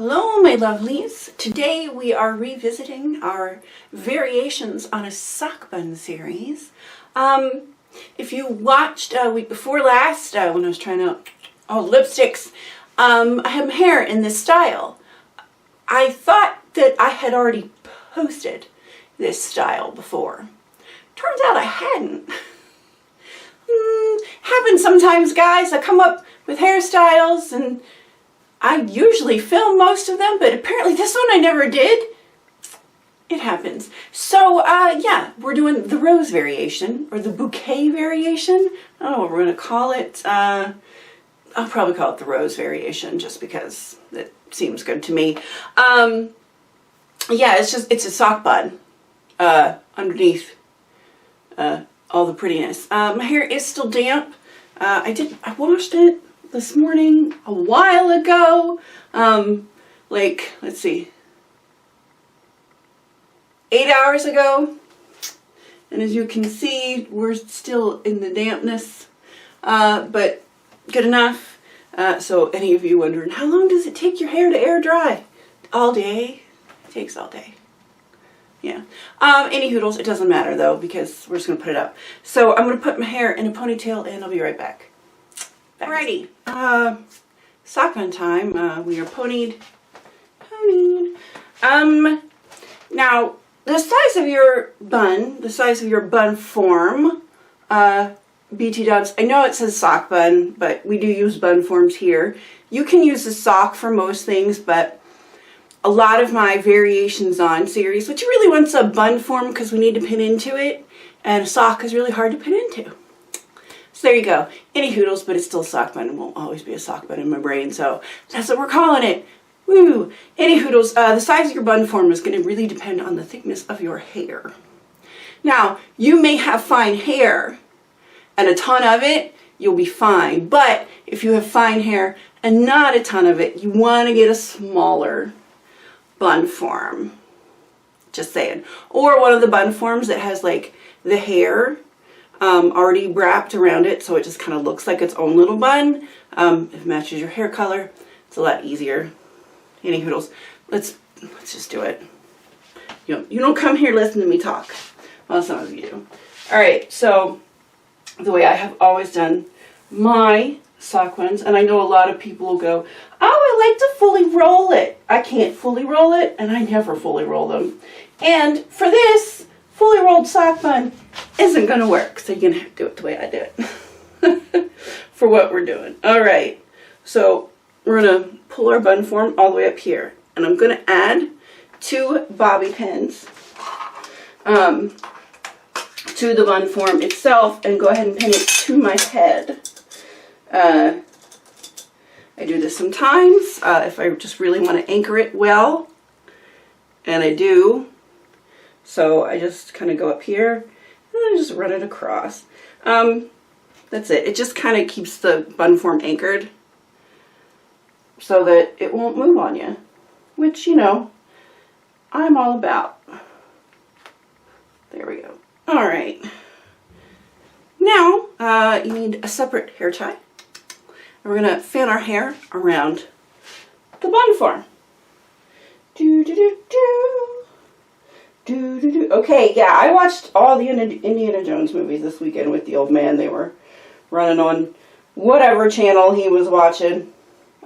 Hello my lovelies. Today we are revisiting our variations on a sock bun series. If you watched week before last when I was trying out all the lipsticks, I have my hair in this style. I thought that I had already posted this style before. Turns out I hadn't. Happens sometimes, guys. I come up with hairstyles and I usually film most of them, but apparently this one I never did. It happens. So, yeah, we're doing the rose variation, or the bouquet variation. I don't know what we're going to call it. I'll probably call it the rose variation, just because it seems good to me. Yeah, it's a sock bun underneath all the prettiness. My hair is still damp. I washed it this morning a while ago, like, let's see, 8 hours ago, and as you can see, we're still in the dampness, but good enough. So any of you wondering, how long does it take your hair to air dry? All day. It takes all day. Yeah. Any hoodles, it doesn't matter though, because we're just going to put it up. So I'm going to put my hair in a ponytail and I'll be right back. Alrighty, sock bun time. We are ponied. Now, the size of your bun form, BT dubs, I know it says sock bun, but we do use bun forms here. You can use the sock for most things, but a lot of my variations on series, which really wants a bun form because we need to pin into it, and a sock is really hard to pin into. So there you go. Any hoodles, but it's still a sock bun. It won't always be a sock bun in my brain, so that's what we're calling it. Woo! Any hoodles, the size of your bun form is going to really depend on the thickness of your hair. Now, you may have fine hair and a ton of it, you'll be fine. But if you have fine hair and not a ton of it, you want to get a smaller bun form. Just saying. Or one of the bun forms that has like the hair already wrapped around it, so it just kind of looks like its own little bun. If it matches your hair color, it's a lot easier. Any hoodles, let's just do it. You don't come here listen to me talk. Well, some of you do. All right, so the way I have always done my sock buns, and I know a lot of people will go, oh, I like to fully roll it. I can't fully roll it, and I never fully roll them. And for this, fully rolled sock bun isn't going to work, so you're going to have to do it the way I do it for what we're doing. All right, so we're going to pull our bun form all the way up here, and I'm going to add 2 bobby pins to the bun form itself and go ahead and pin it to my head. I do this sometimes if I just really want to anchor it well, and I do. So I just kind of go up here and I just run it across. That's it. It just kind of keeps the bun form anchored so that it won't move on you, which, you know, I'm all about. There we go. All right. Now you need a separate hair tie. And we're going to fan our hair around the bun form. Do do do do. Do, do, do. Okay, yeah, I watched all the Indiana Jones movies this weekend with the old man. They were running on whatever channel he was watching.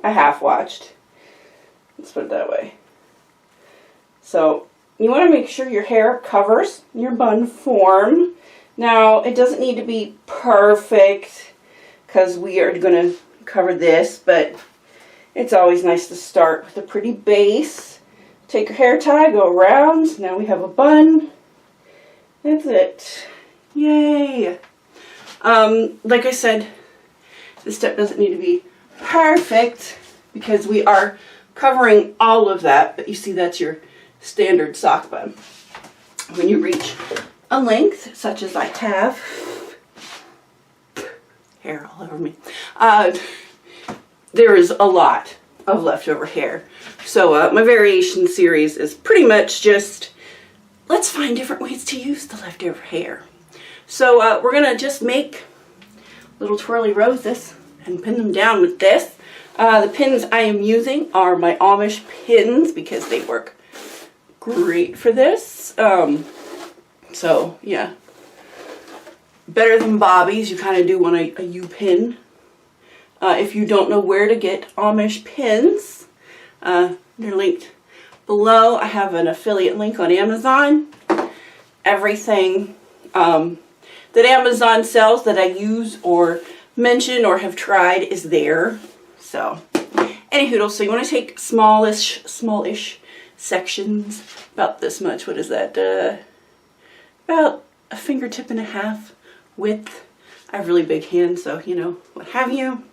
I half watched. Let's put it that way. So, you want to make sure your hair covers your bun form. Now, it doesn't need to be perfect because we are going to cover this, but it's always nice to start with a pretty base. Take your hair tie, go around. Now we have a bun. That's it. Yay. Like I said, this step doesn't need to be perfect because we are covering all of that, but you see that's your standard sock bun. When you reach a length, such as I have, hair all over me, there is a lot of leftover hair. So my variation series is pretty much just, let's find different ways to use the leftover hair. So we're going to just make little twirly roses and pin them down with this. The pins I am using are my Amish pins because they work great for this. So yeah, better than bobbies. You kind of do want a U pin. If you don't know where to get Amish pins, they're linked below. I have an affiliate link on Amazon. Everything that Amazon sells that I use or mention or have tried is there. So, anywho, so you want to take smallish sections, about this much. What is that? About a fingertip and a half width. I have really big hands, so you know, what have you.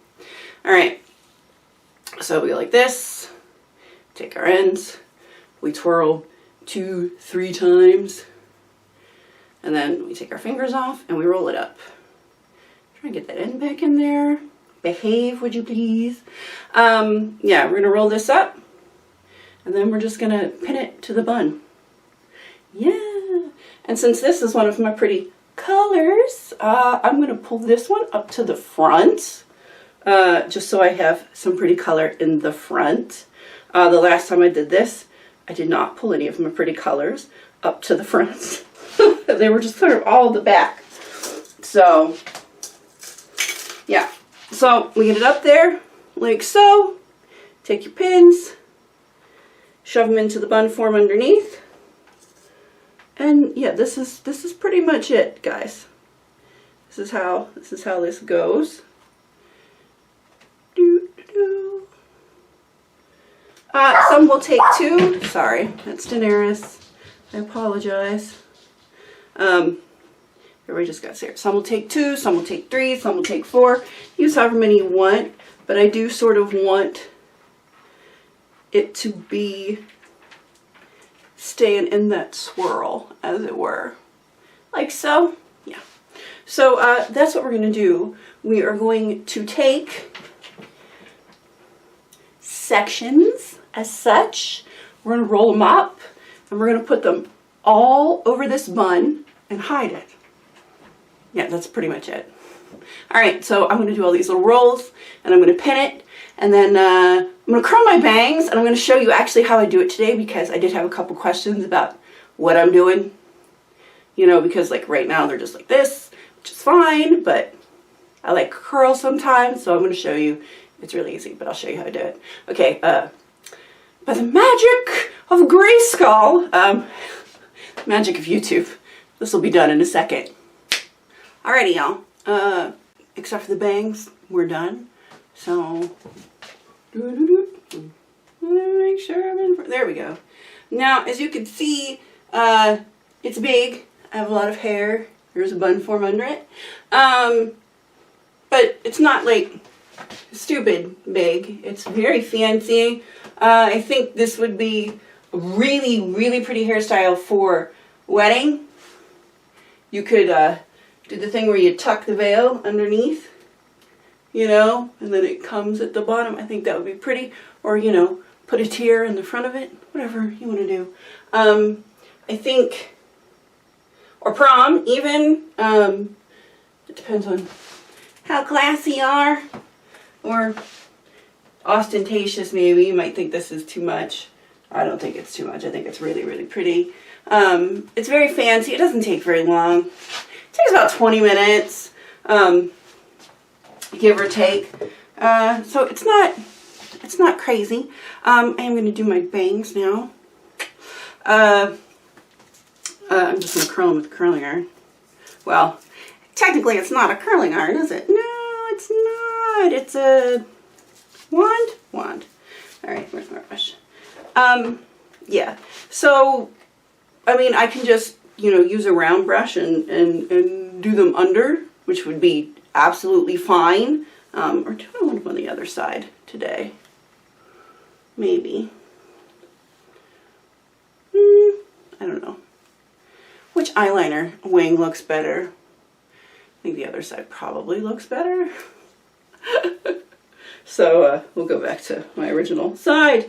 All right. So we go like this. Take our ends. We twirl 2-3 times. And then we take our fingers off and we roll it up. Try and get that end back in there. Behave, would you please? Yeah, we're gonna roll this up and then we're just gonna pin it to the bun. Yeah. And since this is one of my pretty colors, I'm gonna pull this one up to the front, just so I have some pretty color in the front. The last time I did this, I did not pull any of my pretty colors up to the front. They were just sort of all the back. So, yeah. So, we get it up there, like so. Take your pins, shove them into the bun form underneath. And yeah, this is pretty much it, guys. This is how this goes. Some will take 2. Sorry, that's Daenerys. I apologize. Everybody just got scared. Some will take 2, some will take 3, some will take 4. Use however many you want, but I do sort of want it to be staying in that swirl, as it were. Like so. Yeah. So that's what we're going to do. We are going to take sections as such. We're going to roll them up and we're going to put them all over this bun and hide it. Yeah, that's pretty much it. Alright, so I'm going to do all these little rolls and I'm going to pin it and then I'm going to curl my bangs and I'm going to show you actually how I do it today because I did have a couple questions about what I'm doing. You know, because like right now they're just like this, which is fine, but I like curl sometimes, so I'm going to show you. It's really easy, but I'll show you how to do it. Okay, by the magic of Grayskull, magic of YouTube, this will be done in a second. Alrighty, y'all. Except for the bangs, we're done. So, make sure I'm in. There we go. Now, as you can see, it's big. I have a lot of hair. There's a bun form under it. But it's not like stupid big. It's very fancy. I think this would be a really, really pretty hairstyle for wedding. You could do the thing where you tuck the veil underneath, you know, and then it comes at the bottom. I think that would be pretty. Or, you know, put a tear in the front of it. Whatever you want to do. I think, or prom even. It depends on how classy you are. Or ostentatious maybe. You might think this is too much. I don't think it's too much. I think it's really, really pretty. It's very fancy. It doesn't take very long. It takes about 20 minutes, give or take. So it's not crazy. I am going to do my bangs now. I'm just going to curl them with a curling iron. Well, technically it's not a curling iron, is it? No, it's not. It's a wand. Alright, where's my brush? Yeah. So, I mean, I can just, you know, use a round brush and do them under, which would be absolutely fine. Or do I want them on the other side today? Maybe. I don't know. Which eyeliner wing looks better? I think the other side probably looks better. So we'll go back to my original side.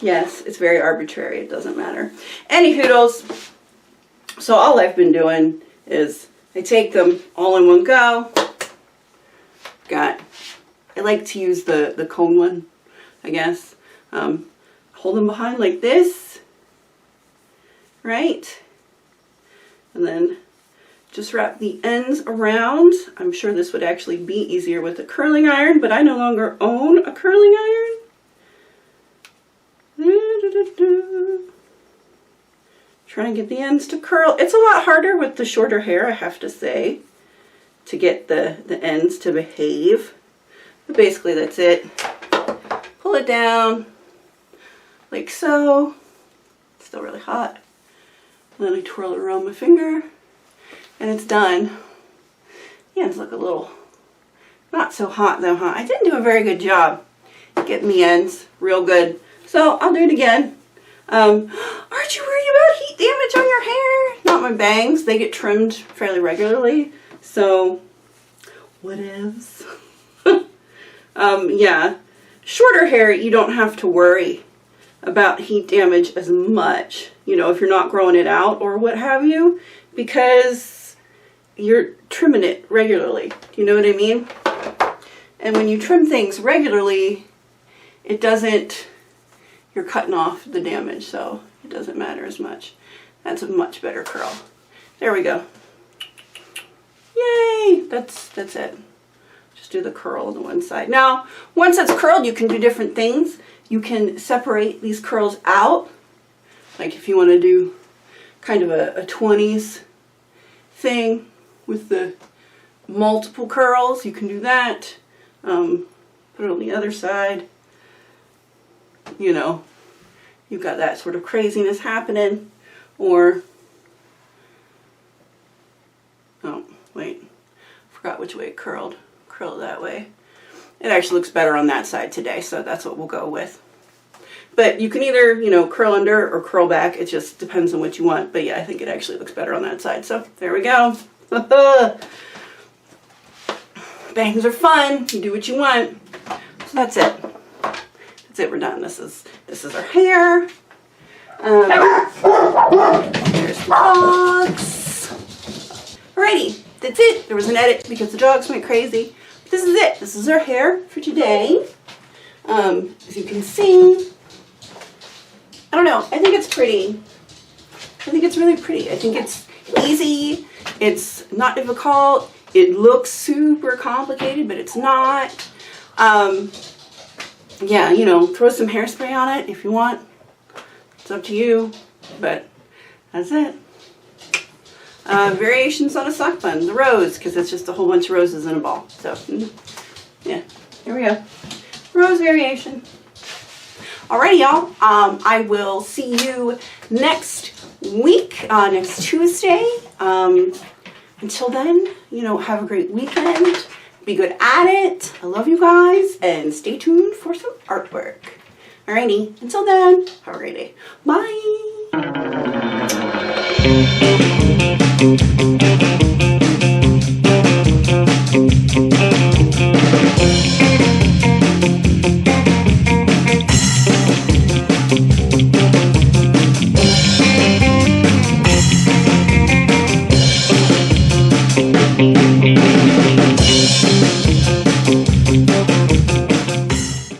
Yes, it's very arbitrary. It doesn't matter. Any hoodles. So all I've been doing is I take them all in one go. Got like to use the cone one, I guess. Hold them behind like this, right? And then just wrap the ends around. I'm sure this would actually be easier with a curling iron, but I no longer own a curling iron. Try and get the ends to curl. It's a lot harder with the shorter hair, I have to say, to get the ends to behave. But basically that's it. Pull it down like so. It's still really hot. And then I twirl it around my finger and it's done. The ends look a little not so hot though, huh? I didn't do a very good job getting the ends real good. So I'll do it again. Aren't you worried about heat damage on your hair? Not my bangs. They get trimmed fairly regularly. So, whatevs. Yeah. Shorter hair, you don't have to worry about heat damage as much, you know, if you're not growing it out or what have you, because you're trimming it regularly. Do you know what I mean? And when you trim things regularly, it doesn't, you're cutting off the damage, so it doesn't matter as much. That's a much better curl. There we go. Yay! That's it. Just do the curl on the one side. Now, once it's curled, you can do different things. You can separate these curls out. Like if you want to do kind of a 20s thing with the multiple curls, you can do that. Put it on the other side. You know, you've got that sort of craziness happening. Or, oh, wait, forgot which way it curled. Curl it that way. It actually looks better on that side today, so that's what we'll go with. But you can either, you know, curl under or curl back. It just depends on what you want. But yeah, I think it actually looks better on that side. So there we go. Bangs are fun. You do what you want. So that's it. That's it. We're done. This is our hair. There's the dogs. Alrighty, that's it. There was an edit because the dogs went crazy. But this is it. This is our hair for today. As you can see, I don't know. I think it's pretty. I think it's really pretty. I think it's easy. It's not difficult. It looks super complicated, but it's not. Yeah, you know, throw some hairspray on it if you want. It's up to you, but that's it. Variations on a sock bun, the rose, because it's just a whole bunch of roses in a ball. So, yeah, here we go. Rose variation. Alrighty, y'all. I will see you next week, next Tuesday. Until then, you know, have a great weekend. Be good at it. I love you guys, and stay tuned for some artwork. Alrighty, until then, have a great day. Bye!